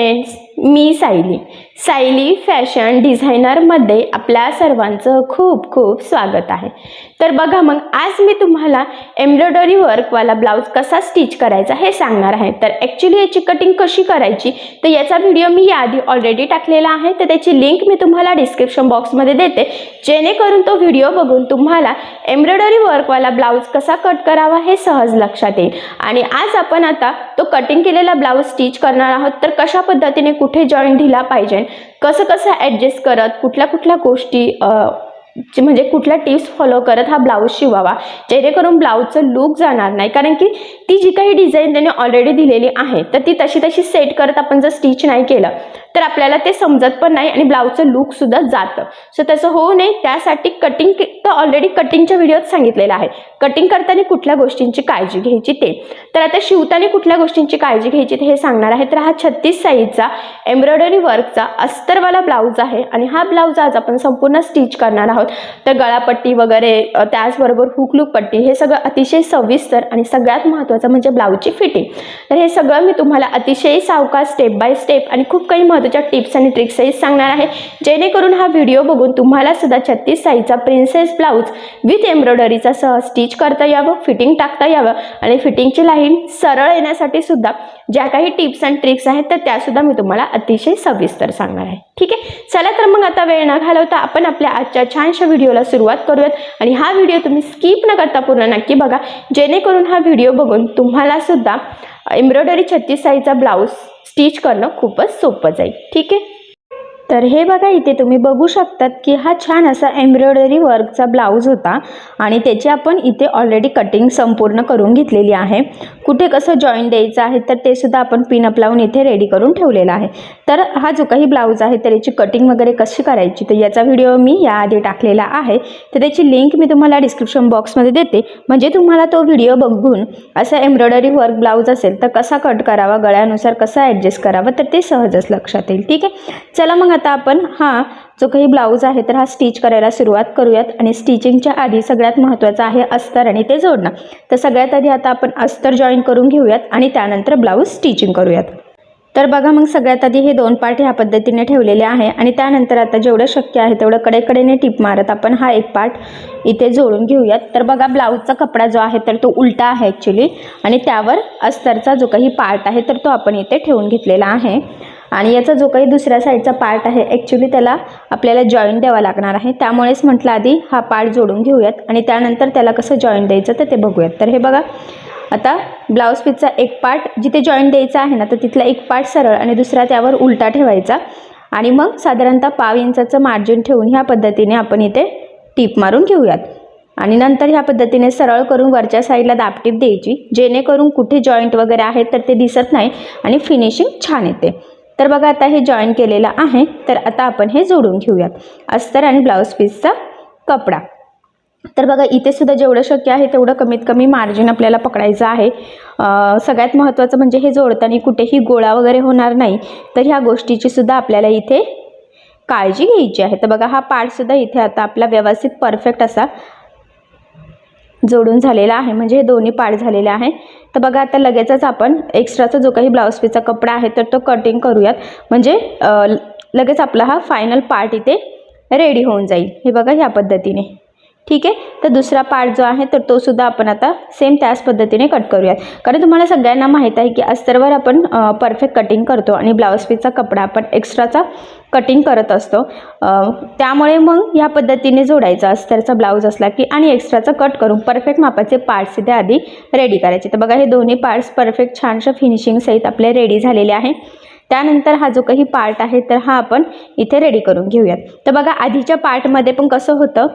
Friends, मी Sayali fashion डिझायनरमध्ये आपल्या सर्वांचं खूप खूप स्वागत आहे। तर बघा मग आज मी तुम्हाला एम्ब्रॉयडरी वर्कवाला ब्लाउज कसा स्टिच करायचा हे सांगणार आहे। तर ॲक्च्युली याची कटिंग कशी करायची तर याचा व्हिडिओ मी याआधी ऑलरेडी टाकलेला आहे, तर त्याची लिंक मी तुम्हाला डिस्क्रिप्शन बॉक्समध्ये देते, जेणेकरून तो व्हिडिओ बघून तुम्हाला एम्ब्रॉयडरी वर्कवाला ब्लाउज कसा कट करावा हे सहज लक्षात येईल। आणि आज आपण आता तो कटिंग केलेला ब्लाउज स्टिच करणार आहोत। तर कशा पद्धतीने कुठे जॉईंट दिला पाहिजे, कसं कसं ॲडजस्ट करत कुठल्या गोष्टी म्हणजे कुठल्या टिप्स फॉलो करत हा ब्लाउज शिवावा, जेणेकरून ब्लाउजचं लुक जाणार नाही। कारण की ती जी काही डिझाईन त्याने ऑलरेडी दिलेली आहे तर ती तशी सेट करत आपण जर स्टिच नाही केलं तर आपल्याला ते समजत पण नाही आणि ब्लाउजचं लुक सुद्धा जातं। सो तसं होऊ नये त्यासाठी कटिंग तर ऑलरेडी कटिंगच्या व्हिडिओत सांगितलेलं आहे, कटिंग करताना कुठल्या गोष्टींची काळजी घ्यायची ते। तर आता शिवताना कुठल्या गोष्टींची काळजी घ्यायची ते हे सांगणार आहे। तर हा 36 साईजचा एम्ब्रॉयडरी वर्कचा अस्तरवाला ब्लाउज आहे आणि हा ब्लाउज आज आपण संपूर्ण स्टिच करणार आहोत। तर गळापट्टी वगैरे त्याचबरोबर हुकलूक पट्टी हे सगळं अतिशय सविस्तर आणि सगळ्यात महत्त्वाचं म्हणजे ब्लाउजची फिटिंग। तर हे सगळं मी तुम्हाला अतिशय सावकाश स्टेप बाय स्टेप आणि खूप काही महत्त्वाच्या टिप्स आणि ट्रिक्सही सांगणार आहे, जेणेकरून हा व्हिडिओ बघून तुम्हाला सुद्धा 36 साईजचा प्रिन्सेस ब्लाउज विथ एम्ब्रॉयडरीचा सह स्टिच करता यावं, फिटिंग टाकता यावं आणि फिटिंगची लाईन सरळ येण्यासाठी सुद्धा ज्या काही टिप्स अँड ट्रिक्स आहेत तर त्या सुद्धा मी तुम्हाला अतिशय सविस्तर सांगणार आहे। ठीक आहे, चला तर मग आता वेळ न घालवता आपण आपल्या आजच्या छानशा व्हिडिओला सुरुवात करूयात। आणि हा व्हिडिओ तुम्ही स्किप न करता पूर्ण नक्की बघा, जेणेकरून हा व्हिडिओ बघून तुम्हाला सुद्धा एम्ब्रॉयडरी 36 साईजचा ब्लाउज स्टिच करणं खूपच सोपं जाईल। ठीक आहे, तर हे बघा इथे तुम्ही बघू शकतात की हा छान असा एम्ब्रॉयडरी वर्कचा ब्लाउज होता आणि त्याची आपण इथे ऑलरेडी कटिंग संपूर्ण करून घेतलेली आहे। कुठे कसं जॉईंट द्यायचं आहे तर ते सुद्धा आपण पिनअप लावून इथे रेडी करून ठेवलेला आहे। तर हा जो काही ब्लाउज आहे तर याची कटिंग वगैरे कशी करायची तर याचा व्हिडिओ मी याआधी टाकलेला आहे, तर त्याची लिंक मी तुम्हाला डिस्क्रिप्शन बॉक्समध्ये देते, म्हणजे तुम्हाला तो व्हिडिओ बघून असा एम्ब्रॉयडरी वर्क ब्लाउज असेल तर कसा कट करावा, गळ्यानुसार कसा ॲडजस्ट करावा तर ते सहजच लक्षात येईल। ठीक आहे, चला मग आता आपण हा जो काही ब्लाउज आहे तर हा स्टिच करायला सुरुवात करूयात। आणि स्टिचिंगच्या आधी सगळ्यात महत्त्वाचं आहे अस्तर आणि ते जोडणं। तर सगळ्यात आधी आता आपण अस्तर जॉईन करून घेऊयात आणि त्यानंतर ब्लाउज स्टिचिंग करूयात। तर बघा मग सगळ्यात आधी हे दोन पार्ट ह्या पद्धतीने ठेवलेले आहे आणि त्यानंतर आता जेवढं शक्य आहे तेवढं कडेकडेने टिप मारत आपण हा एक पार्ट इथे जोडून घेऊयात। तर बघा ब्लाउजचा कपडा जो आहे तर तो उलटा आहे ॲक्च्युली आणि त्यावर अस्तरचा जो काही पार्ट आहे तर तो आपण इथे ठेवून घेतलेला आहे। आणि याचा जो काही दुसऱ्या साईडचा पार्ट आहे ॲक्च्युली त्याला आपल्याला जॉईंट द्यावा लागणार आहे, त्यामुळेच म्हटलं आधी हा पार्ट जोडून घेऊयात आणि त्यानंतर त्याला कसं जॉईंट द्यायचं तर ते बघूयात। तर हे बघा आता ब्लाउज पीसचा एक पार्ट जिथे जॉईंट द्यायचा आहे ना तर तिथला एक पार्ट सरळ आणि दुसरा त्यावर उलटा ठेवायचा आणि मग साधारणतः 1/2 इंचाचं मार्जिन ठेवून ह्या पद्धतीने आपण इथे टीप मारून घेऊयात आणि नंतर ह्या पद्धतीने सरळ करून वरच्या साईडला दाबटीप द्यायची, जेणेकरून कुठे जॉईंट वगैरे आहेत तर ते दिसत नाही आणि फिनिशिंग छान येते। तर बघा आता हे जॉईन केलेलं आहे, तर आता आपण हे जोडून घेऊयात अस्तर आणि ब्लाउज पीसचा कपडा। तर बघा इथे सुद्धा जेवढं शक्य आहे तेवढं कमीत कमी मार्जिन आपल्याला पकडायचं आहे। सगळ्यात महत्त्वाचं म्हणजे हे जोडताना कुठेही गोळा वगैरे होणार नाही, तर ह्या गोष्टीची सुद्धा आपल्याला इथे काळजी घ्यायची आहे। तर बघा हा पार्ट सुद्धा इथे आता आपला व्यवस्थित परफेक्ट असा जोडून झालेला आहे, म्हणजे हे दोन्ही पार्ट झालेले आहे। तर बघा आता लगेचच आपण एक्स्ट्राचा जो काही ब्लाउज पीसचा कपडा आहे तर तो कटिंग करूयात, म्हणजे लगेच आपला हा फायनल पार्ट इथे रेडी होऊन जाईल। हे बघा ह्या पद्धतीने। ठीक आहे, तर दुसरा पार्ट जो आहे तर तो सुद्धा आपण आता सेम त्याच पद्धतीने कट करूयात, कारण तुम्हाला सगळ्यांना माहीत आहे की अस्तरवर आपण परफेक्ट कटिंग करतो आणि ब्लाउज पीसचा कपडा आपण एक्स्ट्राचा कटिंग करत असतो, त्यामुळे मग ह्या पद्धतीने जोडायचा अस्तरचा ब्लाउज असला की आणि एक्स्ट्राचा कट करून परफेक्ट मापाचे पार्ट्स इथे आधी रेडी करायचे। तर बघा हे दोन्ही पार्ट्स परफेक्ट छानशा फिनिशिंग सहित आपले रेडी झालेले आहे। त्यानंतर हा जो काही पार्ट आहे तर हा आपण इथे रेडी करून घेऊयात। तर बघा आधीच्या पार्टमध्ये पण कसं होतं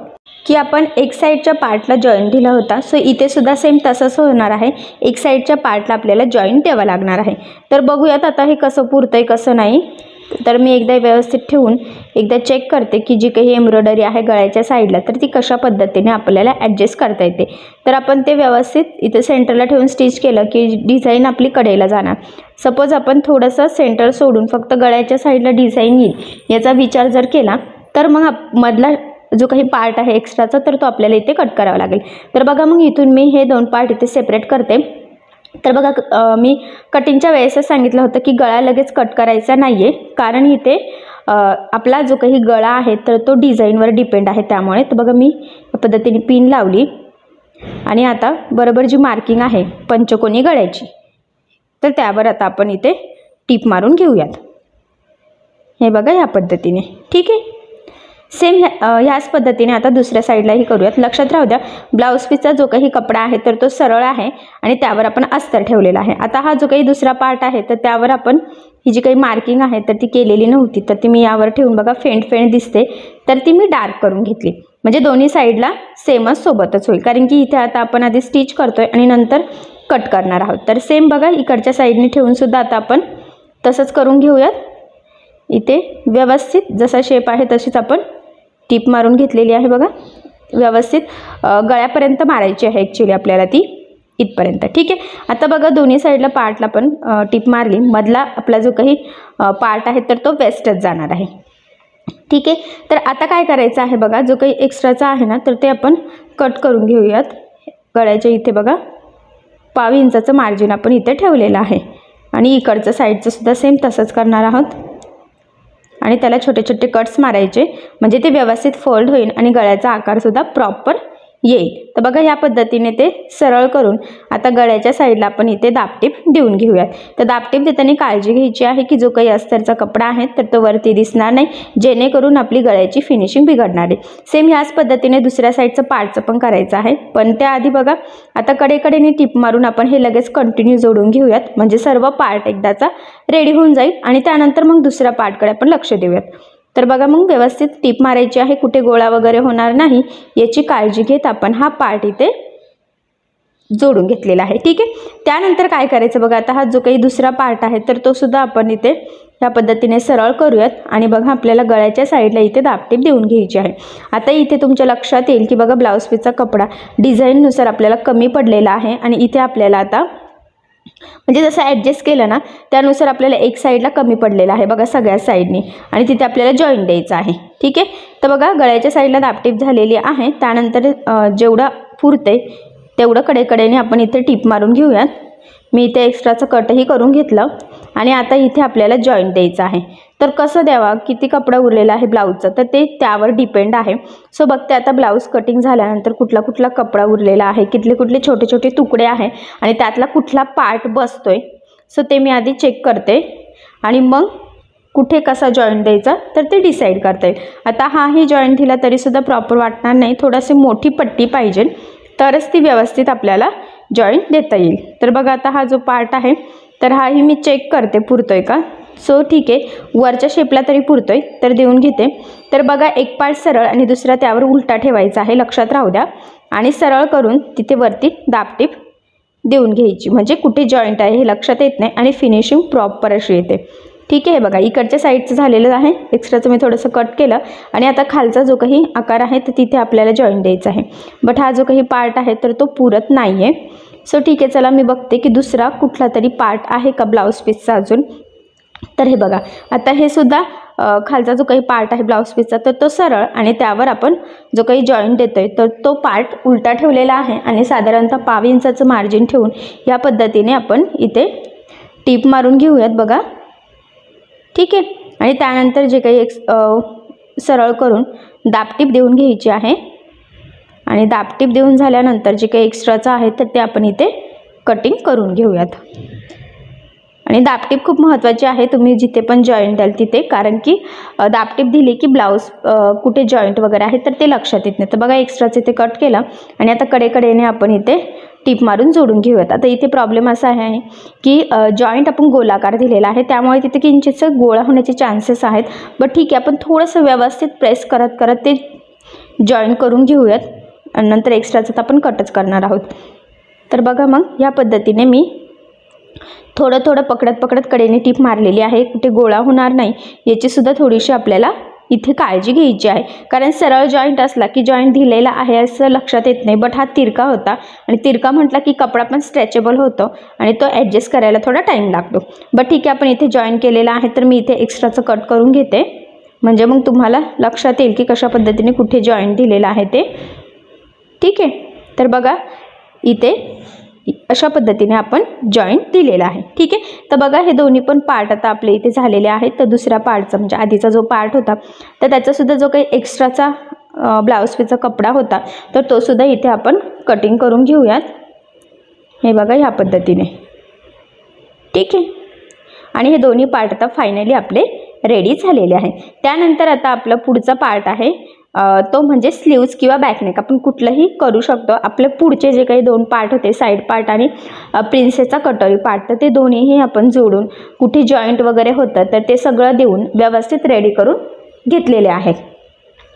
की आपण एक साईडच्या पार्टला जॉईंट दिला होता, सो इथे सुद्धा सेम तसंच होणार आहे, एक साईडच्या पार्टला आपल्याला जॉईंट द्यावा लागणार आहे। तर बघूयात आता हे कसं पुरतंय कसं नाही। तर मी एकदा व्यवस्थित ठेवून एकदा चेक करते की जी काही एम्ब्रॉयडरी आहे गळ्याच्या साईडला तर ती कशा पद्धतीने आपल्याला ॲडजस्ट करता येते। तर आपण ते व्यवस्थित इथे सेंटरला ठेवून स्टिच केलं की डिझाईन आपली कडेला जाणार। सपोज आपण थोडंसं सेंटर सोडून फक्त गळ्याच्या साईडला डिझाईन येईल याचा विचार जर केला तर मग मधला जो काही पार्ट आहे एक्स्ट्राचा तर तो आपल्याला इथे कट करावा लागेल। तर बघा मग इथून मी हे दोन पार्ट इथे सेपरेट करते। तर बघा मी कटिंगच्या वेळेसच सांगितलं होतं की गळा लगेच कट करायचा नाही आहे, कारण इथे आपला जो काही गळा आहे तर तो डिझाईनवर डिपेंड आहे. त्यामुळे तर बघा मी या पद्धतीने पिन लावली आणि आता बरोबर जी मार्किंग आहे पंचकोनी गळ्याची, तर त्यावर आता आपण इथे टीप मारून घेऊयात. हे बघा या पद्धतीने. ठीक आहे, सेम ह्याच पद्धतीने आता दुसऱ्या साईडलाही करूयात. लक्षात राहू द्या, ब्लाऊज पीसचा जो काही कपडा आहे तर तो सरळ आहे आणि त्यावर आपण अस्तर ठेवलेला आहे. आता हा जो काही दुसरा पार्ट आहे तर त्यावर आपण ही जी काही मार्किंग आहे तर ती केलेली नव्हती, तर ती मी यावर ठेवून बघा फेंट फेंट दिसते, तर ती मी डार्क करून घेतली. म्हणजे दोन्ही साईडला सेमच सोबतच होईल, कारण की इथे आता आपण आधी स्टिच करतोय आणि नंतर कट करणार आहोत. तर सेम बघा इकडच्या साईडने ठेवून सुद्धा आता आपण तसंच करून घेऊयात. इथे व्यवस्थित जसा शेप आहे तशीच आपण टीप मारून घेतलेली आहे. बघा व्यवस्थित गळ्यापर्यंत मारायची आहे ॲक्च्युली आपल्याला ती इथपर्यंत. ठीक आहे, आता बघा दोन्ही साईडला पार्टला पण टीप मारली. मधला आपला जो काही पार्ट आहे तर तो वेस्टच जाणार आहे. ठीक आहे, तर आता काय करायचं आहे बघा, जो काही एक्स्ट्राचा आहे ना तर ते आपण कट करून घेऊयात. गळ्याच्या इथे बघा 1/2 इंचाचं मार्जिन आपण इथे ठेवलेलं आहे आणि इकडचं साईडचं सुद्धा सेम तसंच करणार आहोत आणि त्याला छोटे छोटे कट्स मारायचे, म्हणजे ते व्यवस्थित फोल्ड होईल आणि गळ्याचा आकारसुद्धा प्रॉपर येईल. तर बघा या पद्धतीने ते सरळ करून आता गळ्याच्या साईडला आपण इथे दाबटीप देऊन घेऊयात. तर दाबटीप देताना काळजी घ्यायची आहे की जो काही अस्तरचा कपडा आहे तर तो वरती दिसणार नाही, जेणेकरून आपली गळ्याची फिनिशिंग बिघडणार आहे. सेम ह्याच पद्धतीने दुसऱ्या साईडचं पार्टचं पण करायचं आहे, पण त्याआधी बघा आता कडेकडेने टीप मारून आपण हे लगेच कंटिन्यू जोडून घेऊयात, म्हणजे सर्व पार्ट एकदाचा रेडी होऊन जाईल आणि त्यानंतर मग दुसऱ्या पार्टकडे आपण लक्ष देऊयात. तर बघा मग व्यवस्थित टीप मारायची आहे, कुठे गोळा वगैरे होणार नाही याची काळजी घेत आपण हा पार्ट इथे जोडून घेतलेला आहे. ठीक आहे, त्यानंतर काय करायचं बघा, आता हा जो काही दुसरा पार्ट आहे तर तो सुद्धा आपण इथे या पद्धतीने सरळ करूयात आणि बघा आपल्याला गळ्याच्या साईडला इथे दाबटीप देऊन घ्यायची आहे. आता इथे तुमच्या लक्षात येईल की बघा ब्लाऊज पीसचा कपडा डिझाईननुसार आपल्याला कमी पडलेला आहे आणि इथे आपल्याला आता म्हणजे जसं ॲडजस्ट केलं ना त्यानुसार आपल्याला एक साईडला कमी पडलेला आहे बघा सगळ्या साईडनी, आणि तिथे आपल्याला जॉईंट द्यायचं आहे. ठीक आहे, तर बघा गळ्याच्या साईडला दाबटीप झालेली आहे. त्यानंतर जेवढं पुरते तेवढं कडेकडेने आपण इथे टीप मारून घेऊयात. मी इथे एक्स्ट्राचं कटही करून घेतलं आणि आता इथे आपल्याला जॉईंट द्यायचं आहे. तर कसं द्यावा, किती कपडा उरलेला आहे ब्लाऊजचा तर ते त्यावर डिपेंड आहे. सो बघते आता ब्लाऊज कटिंग झाल्यानंतर कुठला कुठला कपडा उरलेला आहे, कुठले कुठले छोटे छोटे तुकडे आहे आणि त्यातला कुठला पार्ट बसतोय, सो ते मी आधी चेक करते आणि मग कुठे कसा जॉईंट द्यायचा तर ते डिसाईड करता येईल. आता हाही जॉईंट दिला तरीसुद्धा प्रॉपर वाटणार नाही, थोडीशी मोठी पट्टी पाहिजे तरच ती व्यवस्थित आपल्याला जॉईंट देता येईल. तर बघा आता हा जो पार्ट आहे तर हाही मी चेक करते पुरतोय का. सो ठीक आहे, वरच्या शेपला तरी पुरतोय तर देऊन घेते. तर बघा एक पार्ट सरळ आणि दुसरा त्यावर उलटा ठेवायचा आहे, लक्षात राहू द्या, आणि सरळ करून तिथे वरती दाबटीप देऊन घ्यायची, म्हणजे कुठे जॉईंट आहे हे लक्षात येत नाही आणि फिनिशिंग प्रॉपर अशी येते. ठीक आहे, बघा इकडच्या साईडचं झालेलं आहे, एक्स्ट्राचं मी थोडंसं कट केलं आणि आता खालचा जो काही आकार आहे तर तिथे आपल्याला जॉईंट द्यायचा आहे. बट हा जो काही पार्ट आहे तर तो पुरत नाही आहे. सो ठीक आहे, चला मी बघते की दुसरा कुठला तरी पार्ट आहे का ब्लाऊज पीसचा अजून. तर हे बघा आता हे सुद्धा खालचा जो काही पार्ट आहे ब्लाऊज पीसचा तर तो सरळ आणि त्यावर आपण जो काही जॉईंट देतोय तर तो पार्ट उलटा ठेवलेला आहे आणि साधारणतः 1/2 इंचाचं मार्जिन ठेवून या पद्धतीने आपण इथे टीप मारून घेऊयात बघा. ठीक आहे, आणि त्यानंतर जे काही सरळ करून दाबटीप देऊन घ्यायची आहे आणि दाबटीप देऊन झाल्यानंतर जे काही एक्स्ट्राचं आहे तर ते आपण इथे कटिंग करून घेऊयात. आणि दाबटीप खूप महत्त्वाची आहे, तुम्ही जिथे पण जॉईंट द्याल तिथे, कारण की दाबटीप दिली की ब्लाऊज कुठे जॉईंट वगैरे आहे तर ते लक्षात येत नाही. तर बघा एक्स्ट्राचं इथे कट केलं आणि आता कडेकडेने आपण इथे टीप मारून जोडून घेऊयात. आता इथे प्रॉब्लेम असा आहे की जॉईंट आपण गोलाकार दिलेला आहे त्यामुळे तिथे किंचितसं गोळा होण्याचे चान्सेस आहेत. बट ठीक आहे, आपण थोडंसं व्यवस्थित प्रेस करत करत ते जॉईंट करून घेऊयात आणि नंतर एक्स्ट्राचं तर आपण कटच करणार आहोत. तर बघा मग या पद्धतीने मी थोडं थोडं पकडत पकडत कडेने टीप मारलेली आहे, कुठे गोळा होणार नाही याची सुद्धा थोडीशी आपल्याला इथे काळजी घ्यायची आहे, कारण सरळ जॉईंट असला की जॉईंट दिलेला आहे असं लक्षात येत नाही. बट हा तिरका होता आणि तिरका म्हटला की कपडा पण स्ट्रेचेबल होतो आणि तो ॲडजस्ट करायला थोडा टाईम लागतो. बट ठीक आहे, आपण इथे जॉईन केलेला आहे तर मी इथे एक्स्ट्राचं कट करून घेते, म्हणजे मग तुम्हाला लक्षात येईल की कशा पद्धतीने कुठे जॉईंट दिलेला आहे ते. ठीक आहे, तर बघा इथे अशा पद्धतीने आपण जॉईंट दिलेला आहे. ठीक आहे. तर बघा हे दोन्ही पण पार्ट आता आपले इथे झालेले आहेत. तर दुसऱ्या पार्टचा म्हणजे आधीचा जो पार्ट होता तर त्याचासुद्धा जो काही एक्स्ट्राचा ब्लाऊज पीसचा कपडा होता तर तो सुद्धा इथे आपण कटिंग करून घेऊयात. हे बघा ह्या पद्धतीने. ठीक आहे. आणि हे दोन्ही पार्ट आता फायनली आपले रेडी झालेले आहे. त्यानंतर आता आपला पुढचा पार्ट आहे तो म्हणजे स्लीव्ज किंवा बॅकनेक आपण कुठलंही करू शकतो. आपले पुढचे जे काही दोन पार्ट होते साईड पार्ट आणि प्रिन्सेसचा कटोरी पार्ट तर ते दोन्हीही आपण जोडून कुठे जॉईंट वगैरे होतं तर ते सगळं देऊन व्यवस्थित रेडी करून घेतलेले आहे.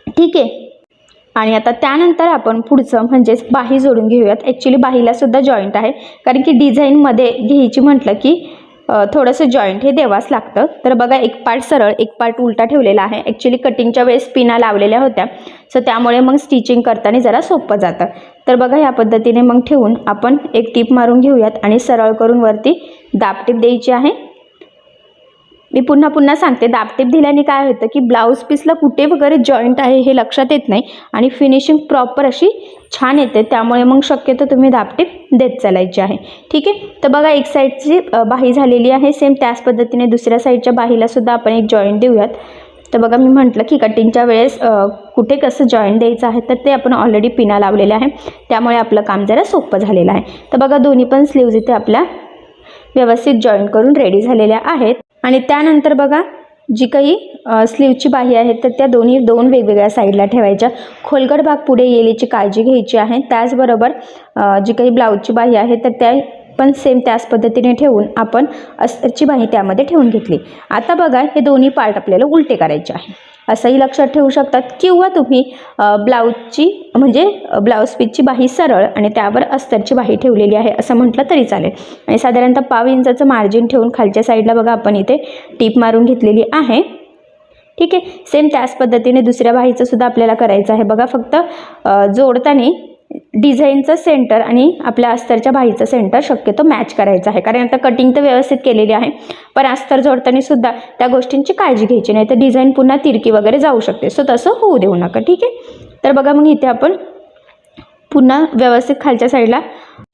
ठीक आहे. आणि आता त्यानंतर आपण पुढचं म्हणजेच बाही जोडून घेऊयात. ॲक्च्युली बाहीला सुद्धा जॉईंट आहे कारण की डिझाईनमध्ये घ्यायची म्हटलं की थोडंसं जॉईंट हे द्यावाच लागतं. तर बघा एक पार्ट सरळ एक पार्ट उलटा ठेवलेला आहे. ॲक्च्युली कटिंगच्या वेळेस पिना लावलेल्या होत्या सो त्यामुळे मग स्टिचिंग करताना जरा सोपं जातं. तर बघा ह्या पद्धतीने मग ठेवून आपण एक टीप मारून घेऊयात आणि सरळ करून वरती दाबटीप द्यायची आहे. मी पुन्हा पुन्हा सांगते दाबटीप दिल्याने काय होतं की ब्लाऊज पीसला कुठे वगैरे जॉईंट आहे हे लक्षात येत नाही आणि फिनिशिंग प्रॉपर अशी छान येते. त्यामुळे मग शक्यतो तुम्ही दाबटीप देत चालायची आहे. ठीक आहे. तर बघा एक साईडची बाही झालेली आहे. सेम त्याच पद्धतीने दुसऱ्या साईडच्या बाहीला सुद्धा आपण एक जॉईंट देऊयात. तर बघा मी म्हटलं की कटिंगच्या वेळेस कुठे कसं जॉईंट द्यायचं आहे तर ते आपण ऑलरेडी पिना लावलेले आहे त्यामुळे आपलं काम जरा सोपं झालेलं आहे. तर बघा दोन्ही पण स्लीव्ज इथे आपल्या व्यवस्थित जॉईंट करून रेडी झालेल्या आहेत. आणि त्यानंतर बघा जी काही स्लीवची बाही आहे तर त्या दोन वेगवेगळ्या साईडला ठेवायच्या. खोलगट भाग पुढे येईल याची काळजी घ्यायची आहे. त्याचबरोबर जी काही ब्लाऊजची बाही आहे तर त्या पण सेम त्याच पद्धतीने ठेवून आपण अस्तरची बाही त्यामध्ये ठेवून घेतली. आता बघा हे दोन्ही पार्ट आपल्याला उलटे करायचे आहे असंही लक्षात ठेवू शकतात किंवा तुम्ही ब्लाऊजची म्हणजे ब्लाऊज पीसची बाही सरळ आणि त्यावर अस्तरची बाही ठेवलेली आहे असं म्हटलं तरी चालेल. आणि साधारणतः 1/2 इंचाचं मार्जिन ठेवून खालच्या साईडला बघा आपण इथे टीप मारून घेतलेली आहे. ठीक आहे. सेम त्याच पद्धतीने दुसऱ्या बाहीचं सुद्धा आपल्याला करायचं आहे. बघा फक्त जोडताना डिझाईनचं सेंटर आणि आपल्या अस्तरच्या बाहीचं सेंटर शक्यतो मॅच करायचं आहे कारण आता कटिंग तर व्यवस्थित केलेली आहे पण अस्तर जोडताना सुद्धा त्या गोष्टींची काळजी घ्यायची नाही तर डिझाईन पुन्हा तिरकी वगैरे जाऊ शकते. सो तसं होऊ देऊ नका. ठीक आहे. तर बघा मग इथे आपण पुन्हा व्यवस्थित खालच्या साईडला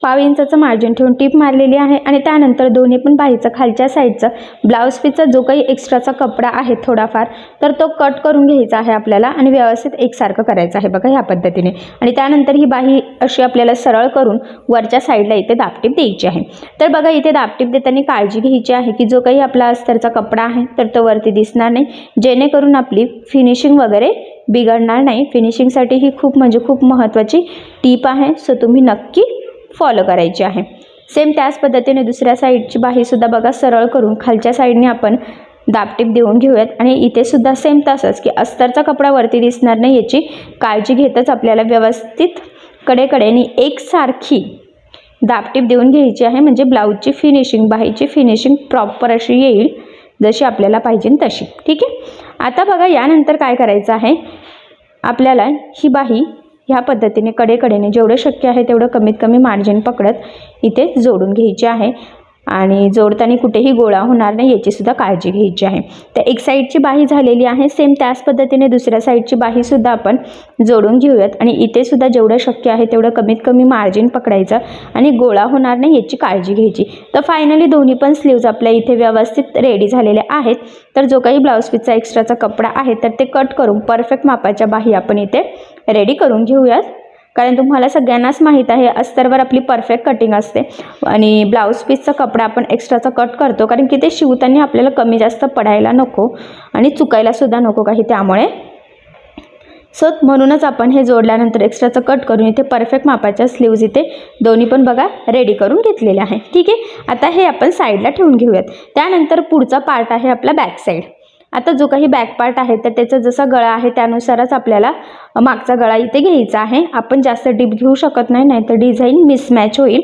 1/2 इंचाचं मार्जिन ठेवून टीप मारलेली आहे. आणि त्यानंतर दोन्ही पण बाहीचं खालच्या साईडचं ब्लाऊज पीसचा जो काही एक्स्ट्राचा कपडा आहे थोडाफार तर तो कट करून घ्यायचा आहे आपल्याला आणि व्यवस्थित एकसारखं करायचं आहे बघा ह्या पद्धतीने. आणि त्यानंतर ही बाही अशी आपल्याला सरळ करून वरच्या साईडला इथे दाबटीप द्यायची आहे. तर बघा इथे दाबटीप देताना काळजी घ्यायची आहे की जो काही आपला अस्तरचा कपडा आहे तर तो वरती दिसणार नाही जेणेकरून आपली फिनिशिंग वगैरे बिघडणार नाही. फिनिशिंगसाठी ही खूप म्हणजे खूप महत्त्वाची टीप आहे सो तुम्ही नक्की फॉलो करायची आहे. सेम त्याच पद्धतीने दुसऱ्या साईडची बाहीसुद्धा बघा सरळ करून खालच्या साईडने आपण दाबटीप देऊन घेऊयात. आणि इथे सुद्धा सेम तसंच की अस्तरचा कपडा वरती दिसणार नाही याची काळजी घेतच आपल्याला व्यवस्थित कडेकडेने एकसारखी दाबटीप देऊन घ्यायची आहे म्हणजे ब्लाऊजची फिनिशिंग बाहीची फिनिशिंग प्रॉपर अशी येईल जशी आपल्याला पाहिजे तशी. ठीक आहे. आता बघा यानंतर काय करायचं आहे आपल्याला ही बाही ह्या पद्धतीने कडेकडेने जेवढं शक्य आहे तेवढं कमीत कमी मार्जिन पकडत इथे जोडून घ्यायची आहे. आणि जोडताना कुठेही गोळा होणार नाही याची सुद्धा काळजी घ्यायची आहे. तर एक साईडची बाही झालेली आहे. सेम त्याच पद्धतीने दुसऱ्या साईडची बाहीसुद्धा आपण जोडून घेऊयात आणि इथे सुद्धा जेवढं शक्य आहे तेवढं कमीत कमी मार्जिन पकडायचं आणि गोळा होणार नाही याची काळजी घ्यायची. तर फायनली दोन्ही पण स्लीव्ज आपल्या इथे व्यवस्थित रेडी झालेले आहेत. तर जो काही ब्लाऊज पीसचा एक्स्ट्राचा कपडा आहे तर ते कट करून परफेक्ट मापाच्या बाही आपण इथे रेडी करून घेऊयात. कारण तुम्हाला सगळ्यांनाच माहीत आहे अस्तरवर आपली परफेक्ट कटिंग असते आणि ब्लाऊज पीसचा कपडा आपण एक्स्ट्राचा कट करतो कारण की ते शिवताना आपल्याला कमी जास्त पडायला नको आणि चुकायलासुद्धा नको काही त्यामुळे. सो म्हणूनच आपण हे जोडल्यानंतर एक्स्ट्राचं कट करून इथे परफेक्ट मापाच्या स्लीव्ज इथे दोन्ही पण बघा रेडी करून घेतलेले आहे. ठीक आहे. आता हे आपण साईडला ठेवून घेऊयात. त्यानंतर पुढचा पार्ट आहे आपला बॅक साईड. आता जो काही बॅक पार्ट आहे तर त्याचा जसा गळा आहे त्यानुसारच आपल्याला मागचा गळा इथे घ्यायचा आहे. आपण जास्त डीप घेऊ शकत नाही नाहीतर डिझाईन मिसमॅच होईल.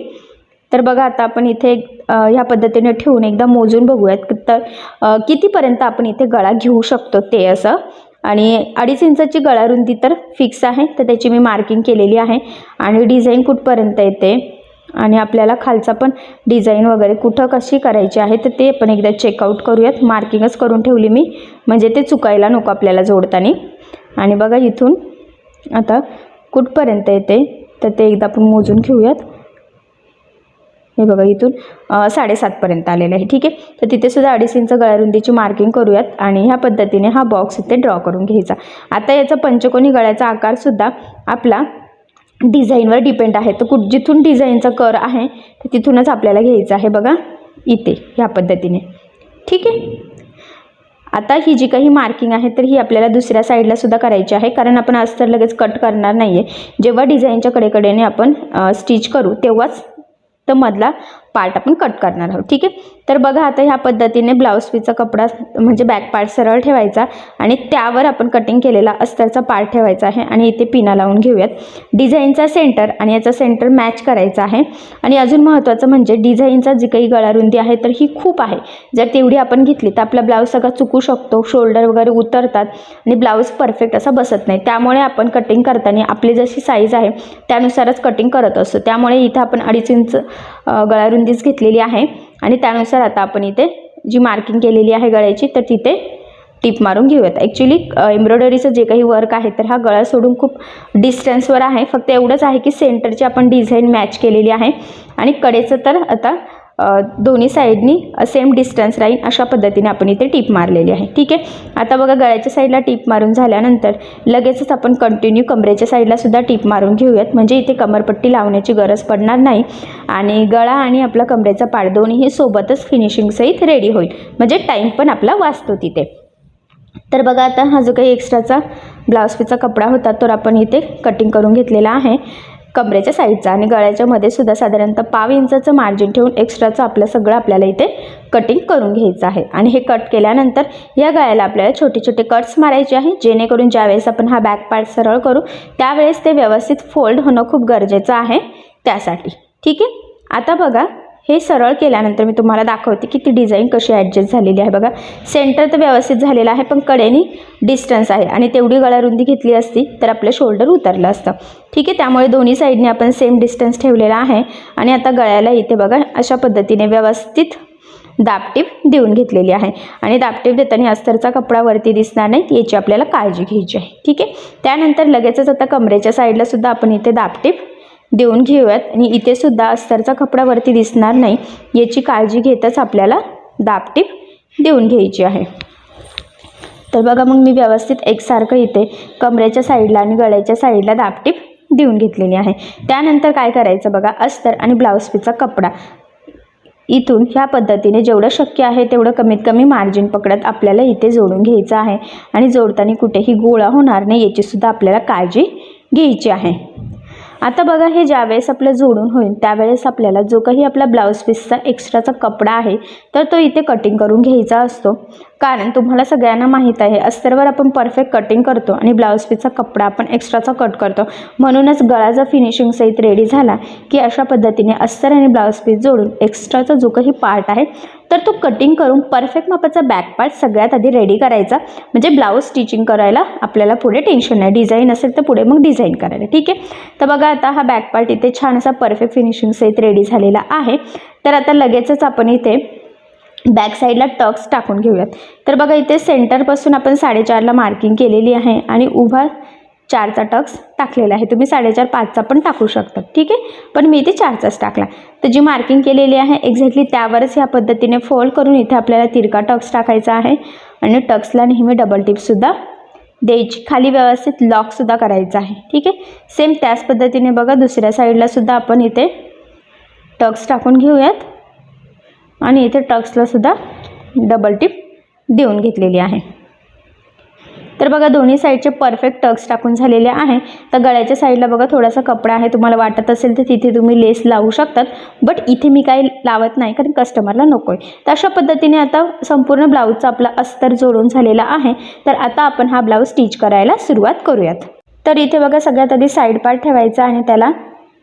तर बघा आता आपण इथे ह्या पद्धतीने ठेवून एकदा मोजून बघूयात तर कितीपर्यंत आपण इथे गळा घेऊ शकतो ते असं. आणि 2.5 इंचाची गळा रुंदी तर फिक्स आहे तर त्याची मी मार्किंग केलेली आहे. आणि डिझाईन कुठपर्यंत येते आणि आपल्याला खालचा पण डिझाईन वगैरे कुठं कशी करायची आहे तर ते पण एकदा चेकआउट करूयात. मार्किंगच करून ठेवली मी म्हणजे ते चुकायला नको आपल्याला जोडताना. आणि बघा इथून आता कुठपर्यंत येते तर ते एकदा आपण मोजून घेऊयात. हे बघा इथून 7.5 पर्यंत आलेलं आहे. ठीक आहे, तर तिथे सुद्धा 2.5 इंच गळारुंदीची मार्किंग करूयात आणि ह्या पद्धतीने हा बॉक्स इथे ड्रॉ करून घ्यायचा. आता याचा पंचकोनी गळ्याचा आकार सुद्धा आपला डिझाईनवर डिपेंड आहे. तर जिथून डिझाईनचा कर आहे तर तिथूनच आपल्याला घ्यायचं आहे बघा, इथे ह्या पद्धतीने. ठीक आहे, आता ही जी काही मार्किंग आहे तर ही आपल्याला दुसऱ्या साईडला सुद्धा करायची आहे, कारण आपण अस्तर लगेच कट करणार नाही आहे. जेव्हा डिझाईनच्या कडेकडेने आपण स्टिच करू तेव्हाच तर मधला पार्ट आपण कट करणार आहोत. ठीक आहे, तर बघा आता ह्या पद्धतीने ब्लाऊज पीसचा कपडा म्हणजे बॅक पार्ट सरळ ठेवायचा आणि त्यावर आपण कटिंग केलेला अस्तरचा पार्ट ठेवायचा आहे आणि इथे पिना लावून घेऊयात. डिझाईनचा सेंटर आणि याचा सेंटर मॅच करायचा आहे. आणि अजून महत्त्वाचं म्हणजे डिझाईनचा जी काही गळारुंदी आहे तर ही खूप आहे. जर तेवढी आपण घेतली तर आपला ब्लाऊज सगळा चुकू शकतो, शोल्डर वगैरे उतरतात आणि ब्लाऊज परफेक्ट असा बसत नाही. त्यामुळे आपण कटिंग करताना आपली जशी साईज आहे त्यानुसारच कटिंग करत असतो. त्यामुळे इथं आपण 2.5 इंच गळारुंदीच घेतलेली आहे आणि त्यानुसार आता आपण इथे जी मार्किंग केलेली आहे गळ्याची तर तिथे टिप मारून घेऊयात. ॲक्च्युली एम्ब्रॉयडरीचं जे काही वर्क आहे तर हा गळा सोडून खूप डिस्टन्सवर आहे. फक्त एवढंच आहे की सेंटरची आपण डिझाईन मॅच केलेली आहे आणि कडेचं तर आता दोन्ही साईडनी सेम डिस्टन्स राहील अशा पद्धतीने आपण इथे टिप मारलेली आहे. ठीक आहे, आता बघा गळ्याच्या साईडला टिप मारून झाल्यानंतर लगेचच आपण कंटिन्यू कमरेच्या साईडला सुद्धा टिप मारून घेऊयात, म्हणजे इथे कमरपट्टी लावण्याची गरज पडणार नाही आणि गळा आणि आपला कमरेचा पार्ट दोन्ही सोबतच फिनिशिंग सहित रेडी होईल, म्हणजे टाईम पण आपला वाचतो तिथे. तर बघा आता हा जो काही एक्स्ट्राचा ब्लाऊज पीसचा कपडा होता तो आपण इथे कटिंग करून घेतलेला आहे कमरेच्या साईडचा आणि गळ्याच्या मध्ये सुद्धा साधारणतः 1.5 इंचाचं मार्जिन ठेवून एक्स्ट्राचं आपल्याला इथे कटिंग करून घ्यायचं आहे. आणि हे कट केल्यानंतर या गळ्याला आपल्याला छोटे छोटे कट्स मारायचे आहे, जेणेकरून ज्यावेळेस आपण हा बॅक पार्ट सरळ करू त्यावेळेस ते व्यवस्थित फोल्ड होणं खूप गरजेचं आहे त्यासाठी. ठीक आहे, आता बघा हे सरळ केल्यानंतर मी तुम्हाला दाखवते की ती डिझाईन कशी ॲडजस्ट झालेली आहे. बघा सेंटर तर व्यवस्थित झालेलं आहे पण कडेनी डिस्टन्स आहे आणि तेवढी गळारुंदी घेतली असती तर आपलं शोल्डर उतरलं असतं. ठीक आहे, त्यामुळे दोन्ही साईडने आपण सेम डिस्टन्स ठेवलेला आहे आणि आता गळ्याला इथे बघा अशा पद्धतीने व्यवस्थित दाबटीप देऊन घेतलेली आहे आणि दाबटीप देताना अस्तरचा कपडा वरती दिसणार नाही याची आपल्याला काळजी घ्यायची आहे. ठीक आहे, त्यानंतर लगेचच आता कमरेच्या साईडला सुद्धा आपण इथे दाबटीप देऊन घेऊयात आणि इथे सुद्धा अस्तरचा कपडा वरती दिसणार नाही याची काळजी घेतच आपल्याला दाबटीप देऊन घ्यायची आहे. तर बघा मग मी व्यवस्थित एकसारखं इथे कमरेच्या साईडला आणि गळ्याच्या साईडला दाबटीप देऊन घेतलेली आहे. त्यानंतर काय करायचं बघा, अस्तर आणि ब्लाऊज पीसचा कपडा इथून ह्या पद्धतीने जेवढं शक्य आहे तेवढं कमीत कमी मार्जिन पकडत आपल्याला इथे जोडून घ्यायचं आहे आणि जोडताना कुठेही गोळा होणार नाही याची सुद्धा आपल्याला काळजी घ्यायची आहे. आता बघा हे ज्यावेळेस आपलं जोडून होईल त्यावेळेस आपल्याला जो काही आपला ब्लाऊज पीसचा एक्स्ट्राचा कपडा आहे तर तो इथे कटिंग करून घ्यायचा असतो, कारण तुम्हाला सगळ्यांना माहीत आहे अस्तरवर आपण परफेक्ट कटिंग करतो आणि ब्लाऊज पीसचा कपडा आपण एक्स्ट्राचा कट करतो. म्हणूनच गळा जर फिनिशिंग सहित रेडी झाला की अशा पद्धतीने अस्तर आणि ब्लाऊज पीस जोडून एक्स्ट्राचा जो काही पार्ट आहे तर तो कटिंग करून परफेक्ट मापाचा बॅक पार्ट सगळ्यात आधी रेडी करायचा, म्हणजे ब्लाऊज स्टिचिंग करायला आपल्याला पुढे टेन्शन नाही. डिझाईन असेल तर पुढे मग डिझाईन करायला. ठीक आहे, तर बघा आता हा बॅक पार्ट इथे छान असा परफेक्ट फिनिशिंग सहित रेडी झालेला आहे. तर आता लगेचच आपण इथे बॅक साईडला टक्स टाकून घेऊयात. तर बघा इथे सेंटरपासून आपण 4.5ला मार्किंग केलेली आहे आणि उभा 4चा टक्स टाकलेला आहे. तुम्ही 4.5 5चा पण टाकू शकता. ठीक आहे, पण मी इथे 4चाच टाकला. तर जी मार्किंग केलेली आहे एक्झॅक्टली त्यावरच ह्या पद्धतीने फोल्ड करून इथे आपल्याला तिरका टक्स टाकायचा आहे आणि टक्सला नेहमी डबल टिपसुद्धा द्यायची, खाली व्यवस्थित लॉकसुद्धा करायचा आहे. ठीक आहे, सेम त्याच पद्धतीने बघा दुसऱ्या साईडला सुद्धा आपण इथे टक्स टाकून घेऊयात आणि इथे टक्सला सुद्धा डबल टिप देऊन घेतलेली आहे. तर बघा दोन्ही साईडचे परफेक्ट टक्स टाकून झालेले आहे. तर गळ्याच्या साईडला बघा थोडासा कपडा आहे, तुम्हाला वाटत असेल तर तिथे तुम्ही लेस लावू शकतात, बट इथे मी काही लावत नाही कारण कस्टमरला नको आहे. तर अशा पद्धतीने आता संपूर्ण ब्लाऊजचा आपला अस्तर जोडून झालेला आहे. तर आता आपण हा ब्लाऊज स्टिच करायला सुरुवात करूयात. तर इथे बघा सगळ्यात आधी साईड पार्ट ठेवायचा आणि त्याला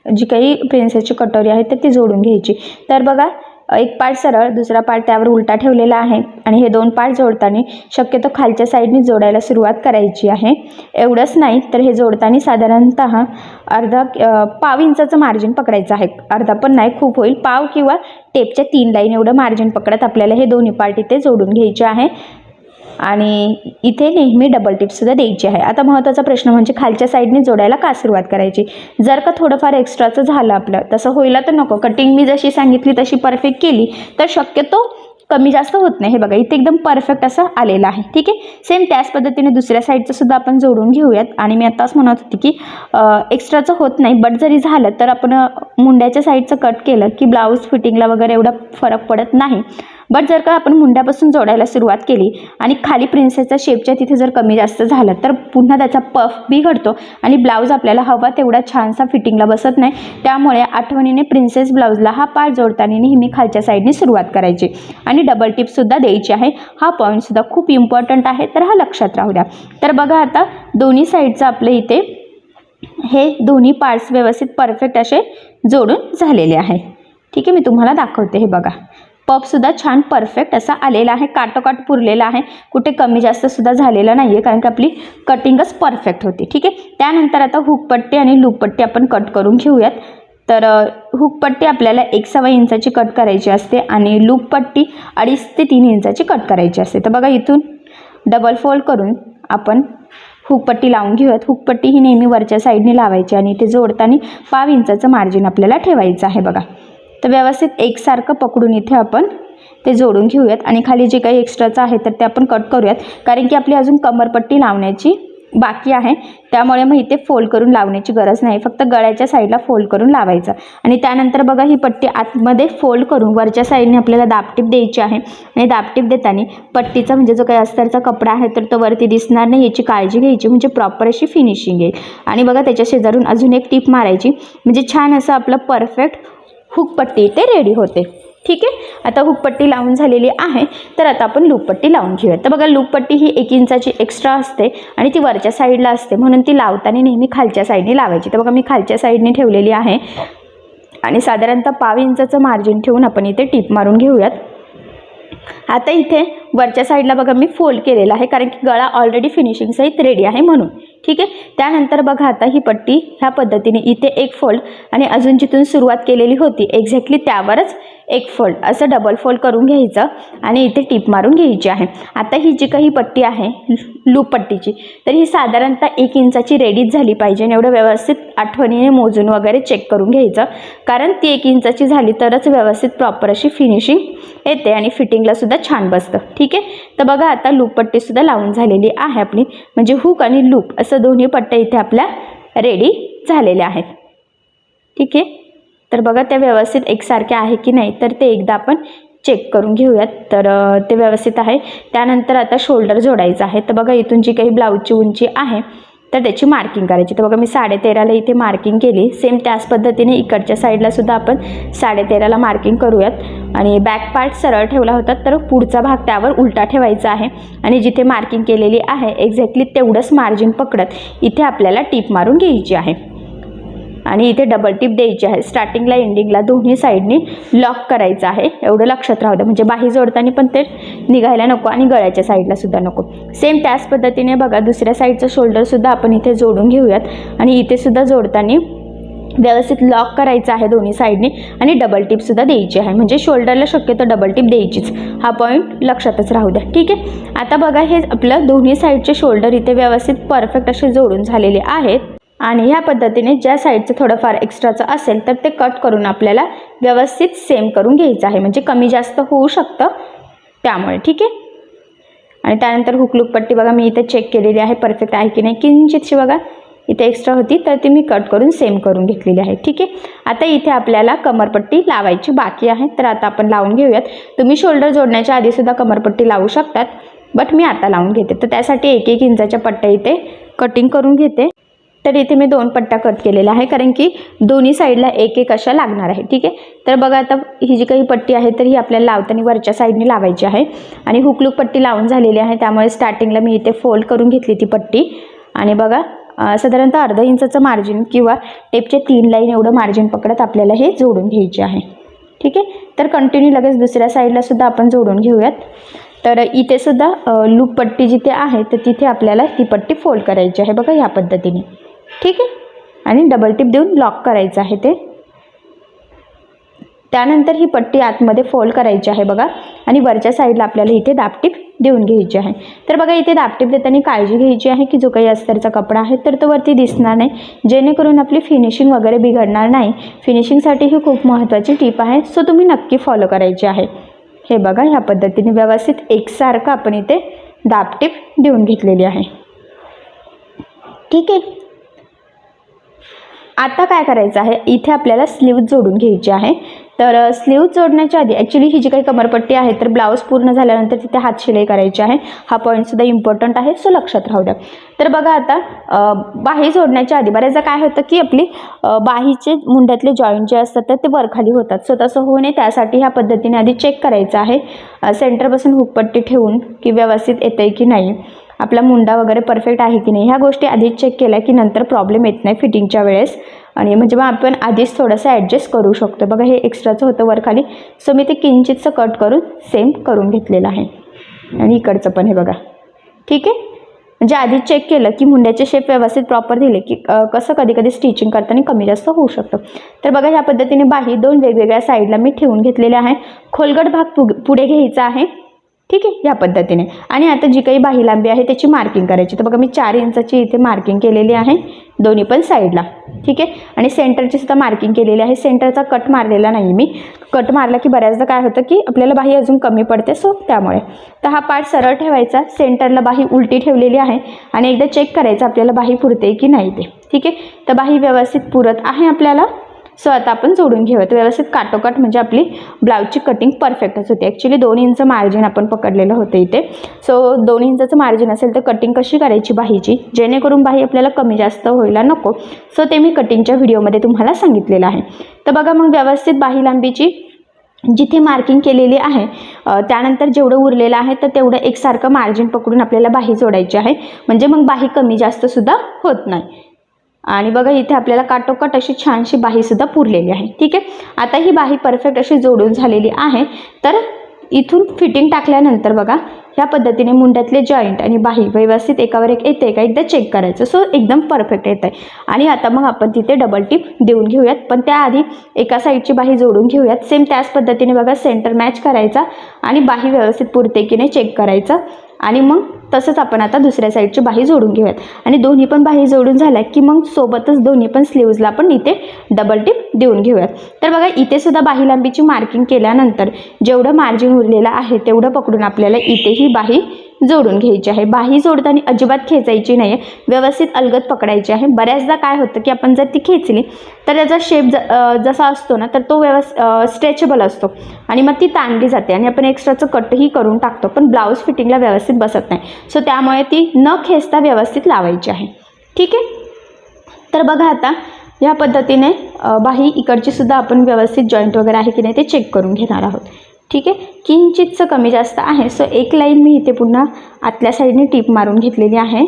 जी काही प्रिन्सेसची कटोरी आहे तर ती जोडून घ्यायची. तर बघा एक पार्ट सरळ, दुसरा पार्ट त्यावर उलटा ठेवलेला आहे आणि हे 2 पार्ट जोडताना शक्यतो खालच्या साईडनी जोडायला सुरुवात करायची आहे. एवढंच नाही तर हे जोडताना साधारणतः पाव इंचाचं मार्जिन पकडायचं आहे. अर्धा पण नाही, खूप होईल. पाव किंवा टेपच्या 3 लाईन एवढं मार्जिन पकडत आपल्याला हे दोन्ही पार्ट इथे जोडून घ्यायचे आहे. आणि इथे नेहमी डबल टिपसुद्धा द्यायची आहे. आता महत्त्वाचा प्रश्न म्हणजे खालच्या साईडने जोडायला का सुरुवात करायची. जर का थोडंफार एक्स्ट्राचं झालं आपलं, तसं व्हायला तर नको. कटिंग मी जशी सांगितली तशी परफेक्ट केली तर शक्यतो कमी जास्त होत नाही. हे बघा इथे एकदम परफेक्ट असं आलेलं आहे. ठीक आहे. सेम त्याच पद्धतीने दुसऱ्या साईडचं सुद्धा आपण जोडून घेऊयात. आणि मी आताच म्हणत होती की एक्स्ट्राचं होत नाही, बट जरी झालं तर आपण मुंड्याच्या साईडचं कट केलं की ब्लाऊज फिटिंगला वगैरे एवढा फरक पडत नाही. बट जर का आपण मुंड्यापासून जोडायला सुरुवात केली आणि खाली प्रिन्सेसच्या शेपच्या तिथे जर कमी जास्त झालं तर पुन्हा त्याचा पफ बिघडतो आणि ब्लाऊज आपल्याला हवा तेवढा छानसा फिटिंगला बसत नाही. त्यामुळे आठवणीने प्रिन्सेस ब्लाऊजला हा पार्ट जोडताना नेहमी खालच्या साईडने सुरुवात करायची आणि डबल टिपसुद्धा द्यायची आहे. हा पॉईंटसुद्धा खूप इम्पॉर्टंट आहे, तर हा लक्षात राहू द्या. तर बघा आता दोन्ही साईडचं आपलं इथे हे दोन्ही पार्ट्स व्यवस्थित परफेक्ट असे जोडून झालेले आहे. ठीक आहे, मी तुम्हाला दाखवते. हे बघा पफसुद्धा छान परफेक्ट असा आलेला आहे, काटोकाट पुरलेला आहे, कुठे कमी जास्त सुद्धा झालेलं नाही आहे, कारण की आपली कटिंगच परफेक्ट होती. ठीक आहे. त्यानंतर आता हुकपट्टी आणि लूपपट्टी आपण कट करून घेऊयात. तर हुकपट्टी आपल्याला 1.25 इंचाची कट करायची असते आणि लूपपट्टी 2.5 ते 3 इंचाची कट करायची असते. तर बघा इथून डबल फोल्ड करून आपण हुकपट्टी लावून घेऊयात. हुकपट्टी ही नेहमी वरच्या साईडने लावायची आणि इथे जोडताना 5 इंचाचं मार्जिन आपल्याला ठेवायचं आहे. बघा तर व्यवस्थित एकसारखं पकडून इथे आपण ते जोडून घेऊयात आणि खाली जे काही एक्स्ट्राचं आहे तर ते आपण कट करूयात, कारण की आपली अजून कमरपट्टी लावण्याची बाकी आहे. त्यामुळे मग इथे फोल्ड करून लावण्याची गरज नाही, फक्त गळ्याच्या साईडला फोल्ड करून लावायचं. आणि त्यानंतर बघा ही पट्टी आतमध्ये फोल्ड करून वरच्या साईडने आपल्याला दाबटीप द्यायची आहे आणि दाबटीप देताना पट्टीचा म्हणजे जो काही अस्तरचा कपडा आहे तर तो वरती दिसणार नाही याची काळजी घ्यायची, म्हणजे प्रॉपर अशी फिनिशिंग येईल. आणि बघा त्याच्या शेजारून अजून एक टीप मारायची, म्हणजे छान असं आपलं परफेक्ट हुकपट्टी इथे रेडी होते. ठीक आहे. आता हुकपट्टी लावून झालेली आहे, तर आता आपण लूपपट्टी लावून घेऊया. तर बघा लूपपट्टी ही 1 इंचाची एक्स्ट्रा असते आणि ती वरच्या साईडला असते, म्हणून ती लावताना नेहमी खालच्या साईडने लावायची. तर बघा मी खालच्या साईडने ठेवलेली आहे आणि साधारणतः 5 इंचाचं मार्जिन ठेवून आपण इथे टीप मारून घेऊयात. आता इथे वरच्या साईडला बघा मी फोल्ड केलेला आहे, कारण की गळा ऑलरेडी फिनिशिंग सहित रेडी आहे म्हणून. ठीक आहे. त्यानंतर बघा आता ही पट्टी ह्या पद्धतीने इथे एक फोल्ड आणि अजून जिथून सुरुवात केलेली होती एक्झॅक्टली त्यावरच एक फोल्ड असं डबल फोल्ड करून घ्यायचं आणि इथे टीप मारून घ्यायची आहे. आता ही जी काही पट्टी आहे लूप पट्टीची, तर ही साधारणतः 1 इंचाची रेडीच झाली पाहिजे आणि एवढं व्यवस्थित आठवणीने मोजून वगैरे चेक करून घ्यायचं, कारण ती 1 इंचाची झाली तरच व्यवस्थित प्रॉपर अशी फिनिशिंग येते आणि फिटिंगला सुद्धा छान बसतं. ठीक आहे. तर बघा आता लूप पट्टीसुद्धा लावून झालेली आहे आपली, म्हणजे हुक आणि लूप असं दोन्ही पट्ट्या इथे आपल्या रेडी झालेल्या आहेत. ठीक आहे. तर बघा त्या व्यवस्थित एकसारख्या आहे की नाही तर ते एकदा आपण चेक करून घेऊयात. तर ते व्यवस्थित आहे. त्यानंतर आता शोल्डर जोडायचं आहे. तर बघा इथून जी काही ब्लाऊजची उंची आहे तर त्याची मार्किंग करायची. तर बघा मी 13.5ला इथे मार्किंग केली. सेम त्याच पद्धतीने इकडच्या साईडला सुद्धा आपण 13.5ला मार्किंग करूयात आणि बॅक पार्ट सरळ ठेवला होता तर पुढचा भाग त्यावर उलटा ठेवायचा आहे आणि जिथे मार्किंग केलेली आहे एक्झॅक्टली तेवढंच मार्जिन पकडत इथे आपल्याला टीप मारून घ्यायची आहे आणि इथे डबल टिप द्यायची आहे. स्टार्टिंगला एंडिंगला दोन्ही साईडनी लॉक करायचं आहे, एवढं लक्षात राहू द्या, म्हणजे बाही जोडताना पण ते निघायला नको आणि गळ्याच्या साईडला सुद्धा नको. सेम त्याच पद्धतीने बघा दुसऱ्या साईडचं शोल्डरसुद्धा आपण इथे जोडून घेऊयात आणि इथे सुद्धा जोडताना व्यवस्थित लॉक करायचं आहे दोन्ही साईडने आणि डबल टिपसुद्धा द्यायची आहे, म्हणजे शोल्डरला शक्यतो डबल टिप द्यायचीच. हा पॉईंट लक्षातच राहू द्या. ठीक आहे. आता बघा हे आपलं दोन्ही साईडचे शोल्डर इथे व्यवस्थित परफेक्ट असे जोडून झालेले आहेत आणि ह्या पद्धतीने ज्या साईडचं थोडंफार एक्स्ट्राचं असेल तर ते कट करून आपल्याला व्यवस्थित सेम करून घ्यायचं आहे, म्हणजे कमी जास्त होऊ शकतं त्यामुळे. ठीक आहे. आणि त्यानंतर हुक लूप पट्टी बघा मी इथे चेक केलेली आहे परफेक्ट आहे की नाही. किंचितशी बघा इथे एक्स्ट्रा होती तर ती मी कट करून सेम करून घेतलेली आहे. ठीक आहे. आता इथे आपल्याला कमरपट्टी लावायची बाकी आहे, तर आता आपण लावून घेऊयात. तुम्ही शोल्डर जोडण्याच्या आधीसुद्धा कमरपट्टी लावू शकतात, बट मी आता लावून घेते. तर त्यासाठी 1-1 इंचाच्या पट्ट्या इथे कटिंग करून घेते. तर इथे मी 2 पट्ट्या कट केलेल्या आहे, कारण की दोन्ही साईडला 1-1 अशा लागणार आहे. ठीक आहे. तर बघा आता ही जी काही पट्टी आहे तर ही आपल्याला लावताना वरच्या साईडने लावायची आहे आणि हुकलूक पट्टी लावून झालेली आहे, त्यामुळे स्टार्टिंगला मी इथे फोल्ड करून घेतली ती पट्टी आणि बघा साधारणतः अर्धा इंचाचं मार्जिन किंवा टेपचे 3 लाईन एवढं मार्जिन पकडत आपल्याला हे जोडून घ्यायचे आहे. ठीक आहे. तर कंटिन्यू लगेच दुसऱ्या साईडला सुद्धा आपण जोडून घेऊयात. तर इथे सुद्धा लूप पट्टी जिथे आहे तर तिथे आपल्याला ती पट्टी फोल्ड करायची आहे बघा ह्या पद्धतीने. ठीक आहे. आणि डबल टिप देऊन लॉक करायचं आहे ते. त्यानंतर ही पट्टी आतमध्ये फोल्ड करायची आहे बघा, आणि वरच्या साईडला आपल्याला इथे दाबटीप देऊन घ्यायची आहे. तर बघा इथे दाबटीप देताना काळजी घ्यायची आहे की जो काही अस्तरचा कपडा आहे तर तो वरती दिसणार नाही, जेणेकरून आपली फिनिशिंग वगैरे बिघडणार नाही. फिनिशिंगसाठी ही खूप महत्त्वाची टिप आहे, सो तुम्ही नक्की फॉलो करायची आहे. हे बघा ह्या पद्धतीने व्यवस्थित एकसारखं आपण इथे दाबटीप देऊन घेतलेली आहे. ठीक आहे. आता काय करायचं आहे, इथे आपल्याला स्लीव्ज जोडून घ्यायची आहे. तर स्लीव्ज जोडण्याच्या आधी ॲक्च्युली ही जी काही कमरपट्टी आहे तर ब्लाऊज पूर्ण झाल्यानंतर तिथे हात शिलाई करायची आहे. हा पॉईंटसुद्धा इम्पॉर्टंट आहे, सो लक्षात राहू द्या. तर बघा आता बाही जोडण्याच्या आधी बऱ्याचदा काय होतं की आपली बाहीचे मुंड्यातले जॉईंट जे असतात तर ते वरखाली होतात. सो तसं होऊ नये त्यासाठी ह्या पद्धतीने आधी चेक करायचं आहे सेंटरपासून हुकपट्टी ठेवून की व्यवस्थित येतं आहे की नाही, आपला मुंडा वगैरे परफेक्ट आहे की नाही, ह्या गोष्टी आधीच चेक केल्या की नंतर प्रॉब्लेम येत नाही फिटिंगच्या वेळेस. आणि म्हणजे मग आपण आधीच थोडंसं ॲडजस्ट करू शकतो. बघा हे एक्स्ट्राचं होतं वरखाली, सो मी ते किंचितचं कट करून सेम करून घेतलेलं आहे. आणि इकडचं पण हे बघा. ठीक आहे. म्हणजे आधी चेक केलं की मुंड्याचे शेप व्यवस्थित प्रॉपर दिले की कसं कधी कधी स्टिचिंग करताना कमी जास्त होऊ शकतं. तर बघा ह्या पद्धतीने बाही दोन वेगवेगळ्या साईडला मी ठेवून घेतलेले आहे. खोलगट भाग पुढे घ्यायचा आहे. ठीक आहे, या पद्धतीने. आणि आता जी काही बाही लांबी आहे त्याची मार्किंग करायची. तर बघा मी 4 इंचाची इथे मार्किंग केलेली आहे दोन्ही पण साईडला. ठीक आहे. आणि सेंटरची सुद्धा मार्किंग केलेली आहे. सेंटरचा कट मारलेला नाही मी. कट मारला की बऱ्याचदा काय होतं की आपल्याला बाही अजून कमी पडते, सो त्यामुळे. तर हा पार्ट सरळ ठेवायचा, सेंटरला बाही उलटी ठेवलेली आहे आणि एकदा चेक करायचं आपल्याला बाही पुरते की नाही ते. ठीक आहे. तर बाही व्यवस्थित पुरत आहे आपल्याला, सो आता आपण जोडून घेऊयात व्यवस्थित काटोकाट, म्हणजे आपली ब्लाऊजची कटिंग परफेक्टच होते. ॲक्च्युली 2 इंच मार्जिन आपण पकडलेलं होतं इथे. सो 2 इंचाचं मार्जिन असेल तर कटिंग कशी करायची बाहीची, जेणेकरून बाही आपल्याला कमी जास्त व्हायला नको, सो ते मी कटिंगच्या व्हिडिओमध्ये तुम्हाला सांगितलेलं आहे. तर बघा मग व्यवस्थित बाही लांबीची जिथे मार्किंग केलेली आहे त्यानंतर जेवढं उरलेलं आहे तर तेवढं एकसारखं मार्जिन पकडून आपल्याला बाही जोडायची आहे, म्हणजे मग बाही कमी जास्तसुद्धा होत नाही. आणि बघा इथे आपल्याला काटोकाट अशी छानशी बाहीसुद्धा पुरलेली आहे. ठीक आहे. आता ही बाही परफेक्ट अशी जोडून झालेली आहे. तर इथून फिटिंग टाकल्यानंतर बघा ह्या पद्धतीने मुंड्यातले जॉईंट आणि बाही व्यवस्थित एकावर एक येते का एकदा चेक करायचं, सो एकदम परफेक्ट येत आहे. आणि आता मग आपण तिथे डबल टिप देऊन घेऊयात, पण त्याआधी एका साईडची बाही जोडून घेऊयात. सेम त्याच पद्धतीने बघा सेंटर मॅच करायचा आणि बाही व्यवस्थित पुरते की नाही चेक करायचं. आणि मग तसंच आपण आता दुसऱ्या साईडची बाही जोडून घेऊयात. आणि दोन्ही पण बाही जोडून झाल्या की मग सोबतच दोन्ही पण स्लीव्जला पण इथे डबल टिप देऊन घेऊयात. तर बघा इथे सुद्धा बाही लांबीची मार्किंग केल्यानंतर जेवढं मार्जिन उरलेलं आहे तेवढं पकडून आपल्याला इथे ही बाही जोडून घ्यायची आहे. बाही जोडताना अजिबात खेचायची नाही आहे, व्यवस्थित अलगद पकडायची आहे. बऱ्याचदा काय होतं की आपण जर ती खेचली तर त्याचा शेप जसा असतो ना तर तो स्ट्रेचेबल असतो आणि मग ती ताणली जाते आणि आपण एक्स्ट्राचं कटही करून टाकतो, पण ब्लाऊज फिटिंगला व्यवस्थित बसत नाही. सो त्यामुळे ती न खेचता व्यवस्थित लावायची आहे. ठीक आहे. तर बघा आता ह्या पद्धतीने बाही इकडची सुद्धा आपण व्यवस्थित जॉईंट वगैरे आहे की नाही ते चेक करून घेणार आहोत. ठीक आहे. किंचितचं कमी जास्त आहे, सो एक लाईन मी इथे पुन्हा आतल्या साईडने टीप मारून घेतलेली आहे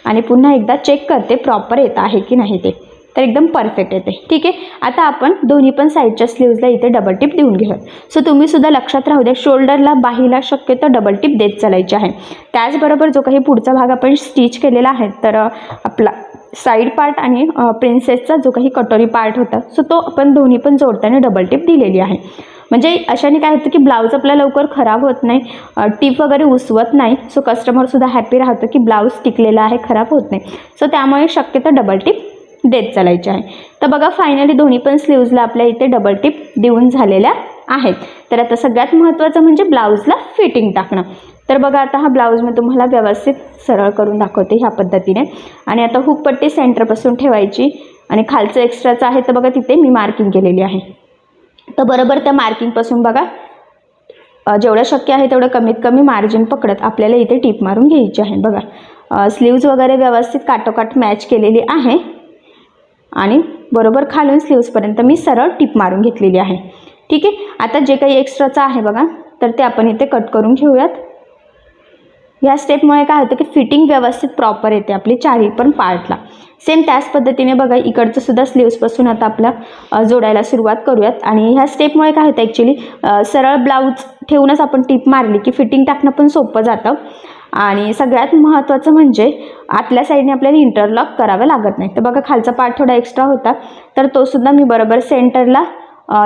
आणि पुन्हा एकदा चेक करते प्रॉपर येत आहे की नाही ते. तर एकदम परफेक्ट येते. ठीक आहे. आता आपण दोन्ही पण साईडच्या स्लीव्जला इथे डबल टिप देऊन घेऊयात. सो तुम्ही सुद्धा लक्षात राहू द्या शोल्डरला बाहीला शक्यतो डबल टिप देत चालायची आहे. त्याचबरोबर जो काही पुढचा भाग आपण स्टिच केलेला आहे तर आपला साईड पार्ट आणि प्रिन्सेसचा जो काही कटोरी पार्ट होता सो तो आपण दोन्ही पण जोडताना डबल टिप दिलेली आहे. म्हणजे अशाने काय होतं की ब्लाऊज आपला लवकर खराब होत नाही, टीप वगैरे उसवत नाही, सो कस्टमरसुद्धा हॅपी राहतं की ब्लाऊज टिकलेला आहे, खराब होत नाही. सो त्यामुळे शक्यतो डबल टिप देत चालायचे आहे. तर बघा फायनली दोन्ही पण स्लीव्जला आपल्या इथे डबल टिप देऊन झालेल्या आहेत. तर आता सगळ्यात महत्त्वाचं म्हणजे ब्लाऊजला फिटिंग टाकणं. तर बघा आता हा ब्लाऊज मी तुम्हाला व्यवस्थित सरळ करून दाखवते ह्या पद्धतीने. आणि आता हुकपट्टी सेंटरपासून ठेवायची आणि खालचं एक्स्ट्राचं आहे तर बघा तिथे मी मार्किंग केलेली आहे. तर बरोबर त्या मार्किंगपासून बघा जेवढं शक्य आहे तेवढं कमीत कमी मार्जिन पकडत आपल्याला इथे टीप मारून घ्यायची आहे. बघा स्लीव्ज वगैरे व्यवस्थित काटोकाट मॅच केलेली आहे आणि बरोबर खालून स्लीव्जपर्यंत मी सरळ टिप मारून घेतलेली आहे. ठीक आहे. आता जे काही एक्स्ट्राचं आहे बघा तर ते आपण इथे कट करून घेऊयात. ह्या स्टेपमुळे काय होतं की फिटिंग व्यवस्थित प्रॉपर येते आपली चारही पण पार्टला. सेम त्याच पद्धतीने बघा इकडचं सुद्धा स्लीव्सपासून आता आपला जोडायला सुरुवात करूयात. आणि ह्या स्टेपमुळे काय होतं ॲक्च्युली सरळ ब्लाऊज ठेवूनच आपण टिप मारली की फिटिंग टाकणं पण सोपं जातं. आणि सगळ्यात महत्त्वाचं म्हणजे आतल्या साईडने आपल्याला इंटरलॉक करावं लागत नाही. तर बघा खालचा पार्ट थोडा एक्स्ट्रा होता तर तो सुद्धा मी बरोबर सेंटरला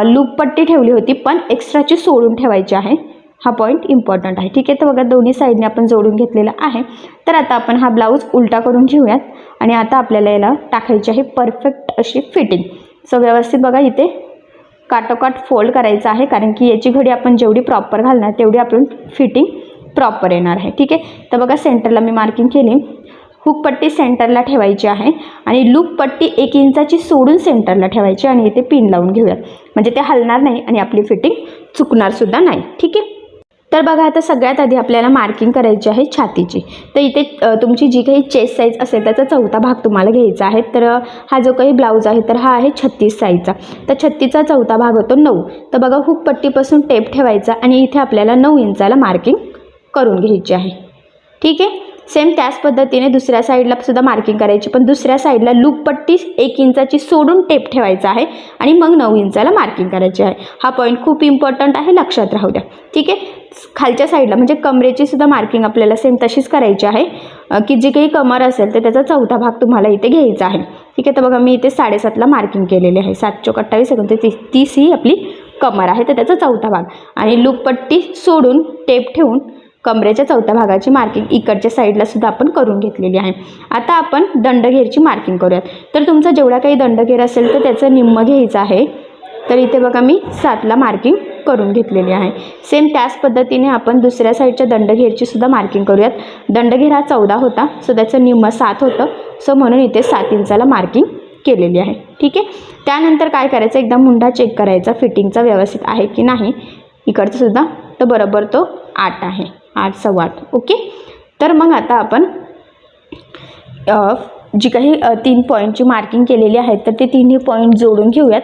लूप पट्टी ठेवली होती, पण एक्स्ट्राची सोडून ठेवायची आहे. हा पॉईंट इम्पॉर्टंट आहे. ठीक आहे, तर बघा दोन्ही साईडने आपण जोडून घेतलेला आहे. तर आता आपण हा ब्लाऊज उलटा करून घेऊयात आणि आता आपल्याला याला टाकायची आहे परफेक्ट अशी फिटिंग. सो व्यवस्थित बघा इथे काटोकाट फोल्ड करायचं आहे, कारण की याची घडी आपण जेवढी प्रॉपर घालणार तेवढी आपण फिटिंग प्रॉपर येणार आहे. ठीक आहे, तर बघा सेंटरला मी मार्किंग केली. हुक पट्टी सेंटरला ठेवायची आहे आणि लूप पट्टी 1 इंचाची सोडून सेंटरला ठेवायची आणि इथे पिन लावून घेऊयात, म्हणजे ते हलणार नाही आणि आपली फिटिंग चुकणार सुद्धा नाही. ठीक आहे, तर बघा आता सगळ्यात आधी आपल्याला मार्किंग करायची आहे छातीची. तर इथे तुमची जी काही चेस्ट साईज असेल त्याचा चौथा भाग तुम्हाला घ्यायचा आहे. तर हा जो काही ब्लाऊज आहे तर हा आहे 36 साईजचा. तर 36चा चौथा भाग होतो 9. तर बघा हुक पट्टीपासून टेप ठेवायचा आणि इथे आपल्याला 9 इंचाला मार्किंग करून घ्यायची आहे. ठीक आहे, सेम त्याच पद्धतीने दुसऱ्या साईडला सुद्धा मार्किंग करायची, पण दुसऱ्या साईडला लूप पट्टी 1 इंचाची सोडून टेप ठेवायचा आहे आणि मग 9 इंचाला मार्किंग करायची आहे. हा पॉईंट खूप इम्पॉर्टंट आहे, लक्षात राहू द्या. ठीक आहे, खालच्या साईडला म्हणजे कमरेची सुद्धा मार्किंग आपल्याला सेम तशीच करायची आहे, की जी काही कमर असेल तर त्याचा चौथा भाग तुम्हाला इथे घ्यायचा आहे. ठीक आहे, तर बघा मी इथे 7.5ला मार्किंग केलेले आहे. 7 चोक 28 सेकंद, 30 ही आपली कमर आहे, तर त्याचा चौथा भाग आणि लूप पट्टी सोडून टेप ठेवून कमरेच्या चौथ्या भागाची मार्किंग इकडच्या साईडला सुद्धा आपण करून घेतलेली आहे. आता आपण दंडघेरची मार्किंग करूयात. तर तुमचा जेवढा काही दंडघेर असेल तर त्याचं निम्म घ्यायचं आहे. तर इथे बघा मी 7ला मार्किंग करून घेतलेली आहे. सेम त्याच पद्धतीने आपण दुसऱ्या साईडच्या दंडघेरची सुद्धा मार्किंग करूयात. दंडघेर हा 14 होता, सो त्याचं निम्म 7 होतं, सो म्हणून इथे 7 इंचाला मार्किंग केलेली आहे. ठीक आहे, त्यानंतर काय करायचं, एकदा मुंडा चेक करायचा फिटिंगचा व्यवस्थित आहे की नाही. इकडचं सुद्धा तर बरोबर तो 8 आहे, 8 सव्वा 8. ओके, तर मग आता आपण जी काही 3 पॉईंटची मार्किंग केलेली आहे तर ते 3ही पॉईंट जोडून घेऊयात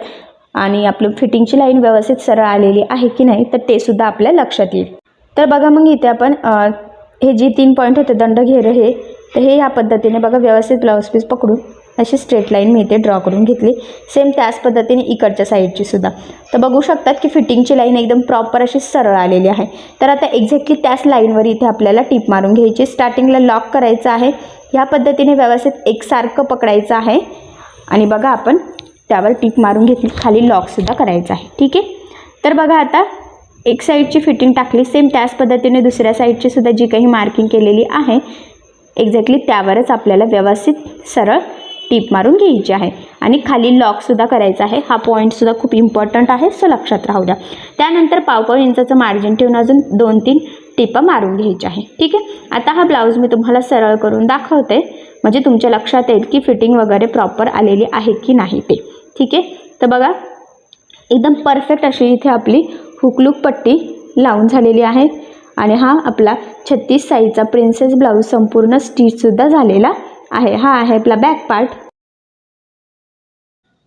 आणि आपलं फिटिंगची लाईन व्यवस्थित सरळ आलेली आहे की नाही तर ते सुद्धा आपल्या लक्षात येईल. तर बघा मग इथे आपण हे जे 3 पॉईंट होते दंडघेर हे, तर हे ह्या पद्धतीने बघा व्यवस्थित ब्लाऊज पीस पकडून अशी स्ट्रेट लाईन मी इथे ड्रॉ करून घेतली. सेम त्याच पद्धतीने इकडच्या साईडची सुद्धा. तर बघू शकतात की फिटिंगची लाईन एकदम प्रॉपर अशी सरळ आलेली आहे. तर आता एक्झॅक्टली त्याच लाईनवर इथे आपल्याला टीप मारून घ्यायची. स्टार्टिंगला लॉक करायचं आहे, ह्या पद्धतीने व्यवस्थित एकसारखं पकडायचं आहे आणि बघा आपण त्यावर टीप मारून घेतली, खाली लॉकसुद्धा करायचं आहे. ठीक आहे, तर बघा आता एक साईडची फिटिंग टाकली. सेम त्याच पद्धतीने दुसऱ्या साईडची सुद्धा जी काही मार्किंग केलेली आहे एक्झॅक्टली त्यावरच आपल्याला व्यवस्थित सरळ टीप मारून घ्यायची आहे आणि खाली लॉकसुद्धा करायचा आहे. हा पॉईंटसुद्धा खूप इम्पॉर्टंट आहे, सो लक्षात राहू द्या. त्यानंतर पाव इंचाचं मार्जिन ठेवून अजून 2-3 टिपा मारून घ्यायच्या आहे. ठीक आहे, आता हा ब्लाऊज मी तुम्हाला सरळ करून दाखवते, म्हणजे तुमच्या लक्षात येईल की फिटिंग वगैरे प्रॉपर आलेली आहे की नाही ते. ठीक आहे, तर बघा एकदम परफेक्ट अशी इथे आपली हुकलूक पट्टी लावून झालेली आहे आणि हा आपला 36 साईजचा प्रिन्सेस ब्लाऊज संपूर्ण स्टिचसुद्धा झालेला आहे. हा आहे आपला बॅक पार्ट.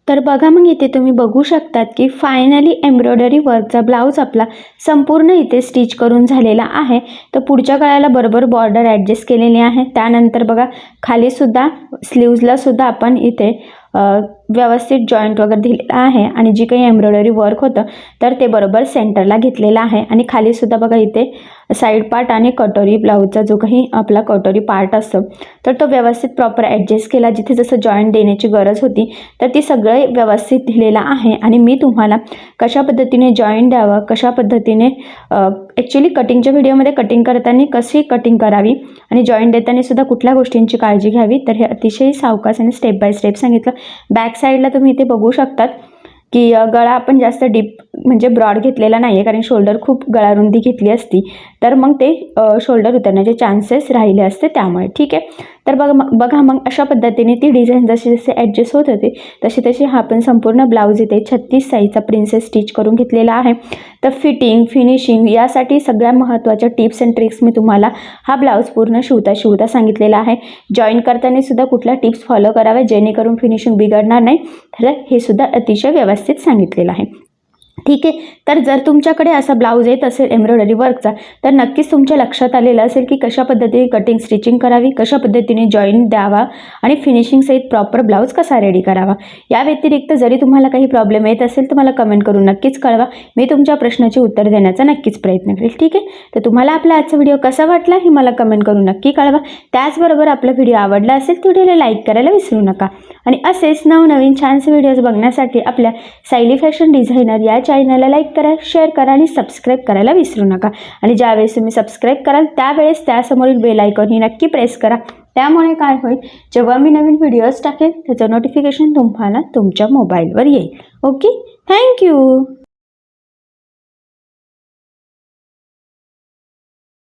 तर बघा मग इथे तुम्ही बघू शकतात की फायनली एम्ब्रॉयडरी वर्कचा ब्लाऊज आपला संपूर्ण इथे स्टिच करून झालेला आहे. तर पुढच्या गळ्याला बरोबर बॉर्डर ॲडजस्ट केलेली आहे. त्यानंतर बघा खालीसुद्धा स्लीव्जलासुद्धा आपण इथे व्यवस्थित जॉईंट वगैरे दिलेला आहे आणि जी काही एम्ब्रॉयडरी वर्क होतं तर ते बरोबर सेंटरला घेतलेलं आहे आणि खालीसुद्धा बघा इथे साईड पार्ट आणि कटोरी ब्लाऊजचा जो काही आपला कटोरी पार्ट असतो तर तो व्यवस्थित प्रॉपर ॲडजस्ट केला. जिथे जसं जॉईंट देण्याची गरज होती तर ती सगळं व्यवस्थित दिलेलं आहे आणि मी तुम्हाला कशा पद्धतीने जॉईंट द्यावं, कशा पद्धतीने ॲक्च्युली कटिंगच्या व्हिडिओमध्ये कटिंग करताना कशी कटिंग करावी आणि जॉईंट देताना सुद्धा कुठल्या गोष्टींची काळजी घ्यावी तर हे अतिशय सावकाश आणि स्टेप बाय स्टेप सांगितलं. बॅक साईडला तुम्ही इथे बघू शकतात की गळा आपण जास्त डीप म्हणजे ब्रॉड घेतलेला नाही आहे, कारण शोल्डर खूप गळा रुंदी घेतली असती तर मग ते शोल्डर उतरण्याचे चान्सेस राहिले असते त्यामुळे. ठीक आहे, तर बघा मग अशा पद्धतीने ती डिझाईन जशी जशी ॲडजस्ट होत होते तशी तशी हा आपण संपूर्ण ब्लाऊज इथे 36 साईजचा प्रिन्सेस स्टिच करून घेतलेला आहे. तर फिटिंग फिनिशिंग यासाठी सगळ्या महत्त्वाच्या टिप्स अँड ट्रिक्स मी तुम्हाला हा ब्लाऊज पूर्ण शिवता सांगितलेला आहे. जॉईन करताना सुद्धा कुठल्या टिप्स फॉलो कराव्या जेणेकरून फिनिशिंग बिघडणार नाही, तर हे सुद्धा अतिशय व्यवस्थित सांगितलेलं आहे. ठीक आहे. तर जर तुमच्याकडे असा ब्लाऊज येत असेल एम्ब्रॉयडरी वर्कचा, तर नक्कीच तुमच्या लक्षात आलेलं असेल की कशा पद्धतीने कटिंग स्टिचिंग करावी, कशा पद्धतीने जॉईन द्यावा आणि फिनिशिंग सहित प्रॉपर ब्लाऊज कसा रेडी करावा. या व्यतिरिक्त जरी तुम्हाला काही प्रॉब्लेम येत असेल तर मला कमेंट करून नक्कीच कळवा. मी तुमच्या प्रश्नाचे उत्तर देण्याचा नक्कीच प्रयत्न करेल. ठीक आहे. तर तुम्हाला आपला आजचा व्हिडिओ कसा वाटला हे मला कमेंट करून नक्की कळवा. त्याचबरोबर आपला व्हिडिओ आवडला असेल तर व्हिडिओला लाईक करायला विसरू नका. आणि असेच नवनवीन छानसे व्हिडिओज बघण्यासाठी आपल्या सायली फॅशन डिझायनर या चॅनलला लाईक करा, शेअर करा आणि सबस्क्राईब करायला विसरू नका. आणि ज्यावेळेस तुम्ही सबस्क्राईब कराल त्यावेळेस त्यासमोरील बेल आयकॉन ही नक्की प्रेस करा. त्यामुळे काय होईल, जेव्हा मी नवीन व्हिडिओज टाकेल त्याचं नोटिफिकेशन तुम्हाला तुमच्या मोबाईलवर येईल. ओके. थँक्यू.